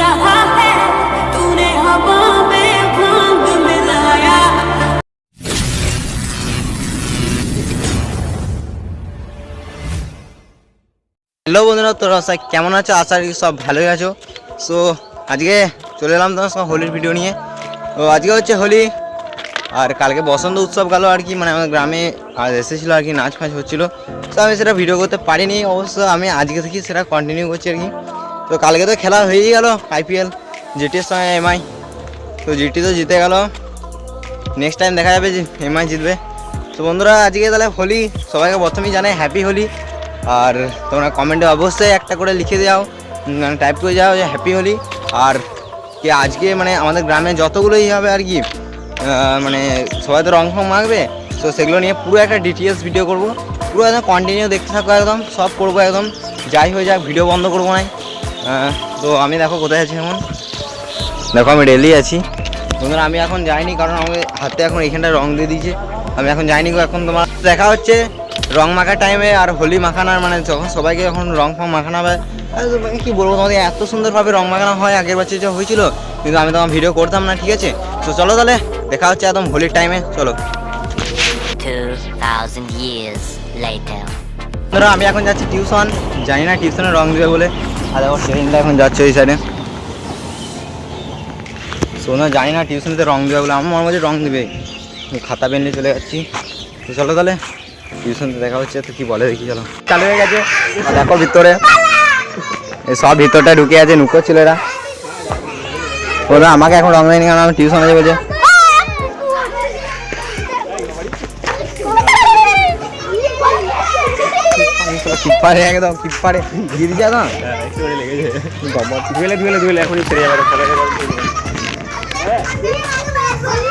रहा है तूने हवा में भांग मिलाया। হ্যালো বন্ধুরা, তোরা কেমন আছো? আশা করি সব ভালোই আছো। সো আজকে চলে এলাম তোমার সঙ্গে হোলির ভিডিও নিয়ে। তো আজকে হচ্ছে হোলি, আর কালকে বসন্ত উৎসব গেল আর কি, মানে আমাদের গ্রামে আজ এসেছিলো আর কি, নাচ ফাচ হচ্ছিলো। তো আমি সেটা ভিডিও করতে পারিনি, অবশ্য আমি আজকে থেকে সেটা কন্টিনিউ করছি আর কি। তো কালকে তো খেলা হয়েই গেল আইপিএল জিটির সঙ্গে এমআই। তো জিটি তো জিতে গেল, নেক্সট টাইম দেখা যাবে যে এমআই জিতবে। তো বন্ধুরা আজকে তাহলে হোলি, সবাইকে প্রথমেই জানাই হ্যাপি হোলি। আর তোমরা কমেন্টে অবশ্যই একটা করে লিখে দাও, টাইপ করে যাও যে হ্যাপি হোলি। আর কি আজকে মানে আমাদের গ্রামে যতগুলোই হবে আর কি, মানে সবাই তো রং ফং মাখবে, তো সেগুলো নিয়ে পুরো একটা ডিটেলস ভিডিও করব। পুরো একদম কন্টিনিউ দেখতে থাকবো, একদম সব করবো একদম, যাই হয়ে যাক ভিডিও বন্ধ করবো না। তো আমি দেখো কোথায় আছি এখন, দেখো আমি রেলি আছি বন্ধুরা। আমি এখন যাইনি কারণ আমাকে হাতে এখন এইখানটা রং দিয়ে দিয়েছে, আমি এখন যাইনি। এখন তোমার দেখা হচ্ছে রং মাখার টাইমে, আর হোলি মাখানোর মানে যখন সবাইকে যখন রং ফং মাখানো হবে। কী বলবো তোমাদের, এত সুন্দরভাবে রং মাখানো হয় আগের বছর যা হয়েছিল, কিন্তু আমি তখন ভিডিও করতাম না, ঠিক আছে? তো চলো তাহলে দেখা হচ্ছে একদম হোলির টাইমে, চলো। 2000 years later. ধরো আমি এখন যাচ্ছি টিউশন, জানি না টিউশনে রং দেবে বলে। আর দেখো ট্রেনটা এখন যাচ্ছে ওই সাইডে, শোনো জানি না টিউশনিতে রং দেবে বলে, আমার মনে হচ্ছে রং দেবে। খাতা পেন নিয়ে চলে যাচ্ছি। তো চলো তাহলে টিউশনতে দেখা হচ্ছে। তো কী বলে দেখি, চলো। চালু হয়ে গেছে, দেখো ভিতরে সব ভিতরটা ঢুকে আছে, নুকো ছিল এরা। ওরা আমাকে এখন রং দেয়নি কারণ আমি টিউশনে যাবো যে। কিপারে একদম কিপারে দিয়ে দিচ্ছে একদম, ধুয়েলে ধুয়েলে ধুয়েলে এখনই ছেড়ে যাবে।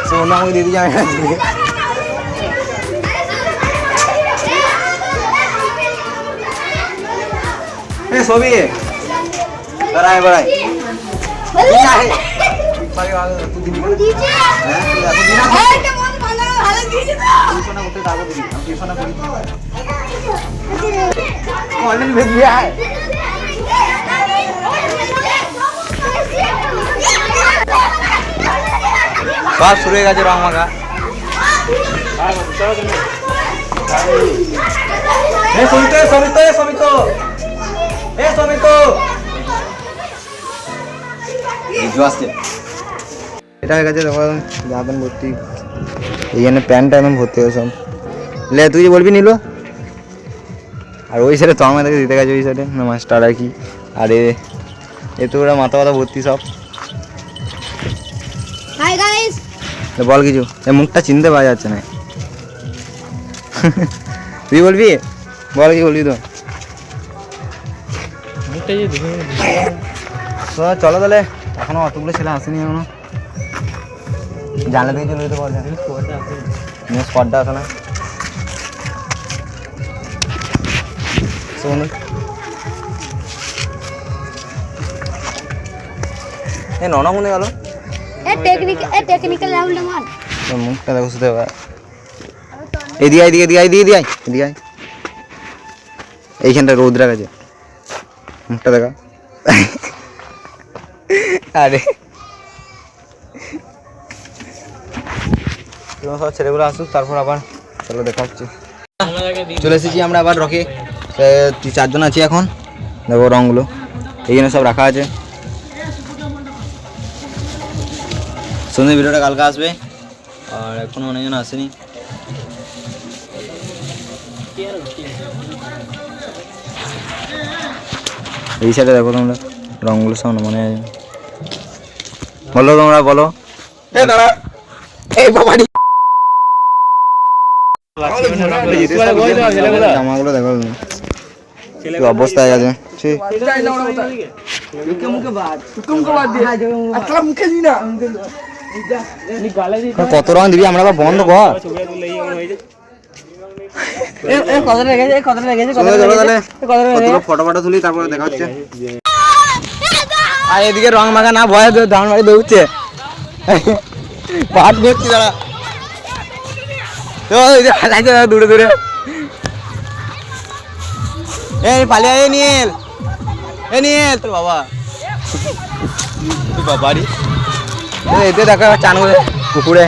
সোনা আমাকে দিয়ে দিচ্ছে, আমি ছবি বেড়ায় বেড়ায় সব শুরু হয়ে গেছে রং মাখা। এটা হয়ে গেছে, দেখো জামা প্যান্ট ভর্তি, এইখানে প্যান্টটা একদম ভর্তি হয়ে সব। লে তুই যে বলবি নিল। আর ওই সাইডে তোমার মাথাকে দিতে গেছে, ওই সাইডে মাস্টার আর কি। আর এ তো ওরা মাথা মাথা ভর্তি সব। হাই গাইস, বল কিছু, এই মুখটা চিনতে পাওয়া যাচ্ছে না। তুই বলবি, বল কি বলবি? তো চলো তাহলে, এখনো অতগুলো ছেলে আসেনি এখনো। জানলা থেকে চলে যেতে পারছে, স্পটটা আসে না। এ ননা মনে গেল, টেকনিক্যাল রাউন্ড মান মুখটা দেখো শুধু। এদিকে এদিকে এদিকে এদিকে এদিকে এইখানটা রোদ রাখা আছে, মুখটা দেখা। আরে সব ছেলেগুলো আসুক, তারপর আবার চলো দেখা হচ্ছে। চলে এসেছি আমরা আবার রকে, 4জন আছি এখন। দেখো রঙগুলো এইখানে সব রাখা আছে। সন্ধ্যে ভিডিওটা কালকে আসবে, আর এখনো অনেকজন আসেনি। এই সাইডে দেখো তোমরা রঙগুলো সামনে মনে আছে, বলো তোমরা বলো। জামাগুলো দেখো কি অবস্থা হয়ে গেছে। কত রং দিবি, আমরা বন্ধ কর। ফটো ফটো তুলি, তারপরে দেখা হচ্ছে। আর এদিকে রং মাখা না ভয় ধান মারি দৌড়ছে, পাট করছি দাঁড়া দূরে দূরে। এই পালিয়ে নিয়েল, এ নিয়েল তোর বাবা। বাবারি এতে দেখা চান করে পুকুরে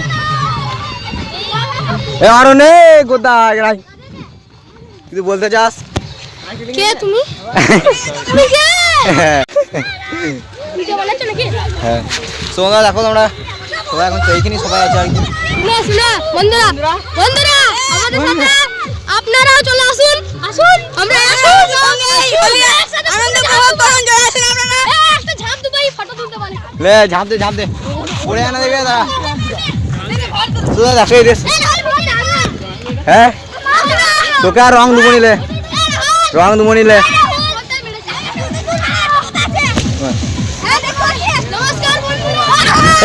এ আরো নে গোদা এগড়াই কিছু বলতে চাস কে তুমি তুমি কে ভিডিও বানাচ্ছ নাকি হ্যাঁ সোনা দেখো তোমরা সবাই এখন তো এইখানে সবাই আছে আর কি শুনো বন্ধুরা বন্ধুরা আমাদের সাথে আপনারাও চলে আসুন আসুন আমরা আনন্দ উপভোগ করুন জয় আসুন আপনারা একটা ঝাঁপ দুবাই ফটো তুলতে পারি লে ঝাঁপ দে পড়ে আনা দেবে দাঁড়া সোনা দেখো এই রে হ্যাঁ তোকে আর রং দুবো নিলে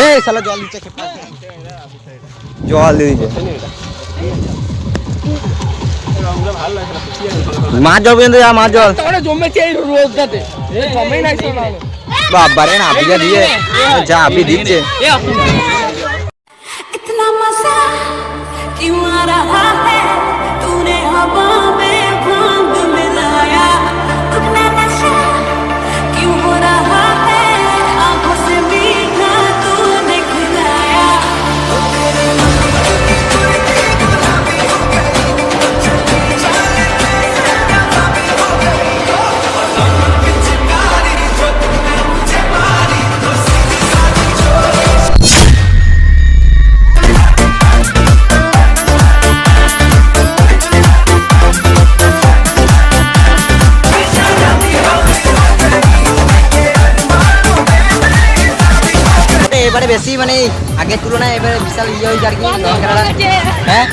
এই শালা জল দিচ্ছে জল দিয়ে দিচ্ছে মাছ জল পর্যন্ত যা মাছ জল বাবারে না আপনি যা দিয়ে যা আপনি দিচ্ছে इतना मजा क्यों आ रहा है तूने हवा में भांग मिलाया अपना नशा क्यों हो रहा है आंखों से मीठा तूने खिलाया এবারে বেশি মানে আগের তুলনায় এবারে বিশাল ইয়ে হয়েছে আর কি হ্যাঁ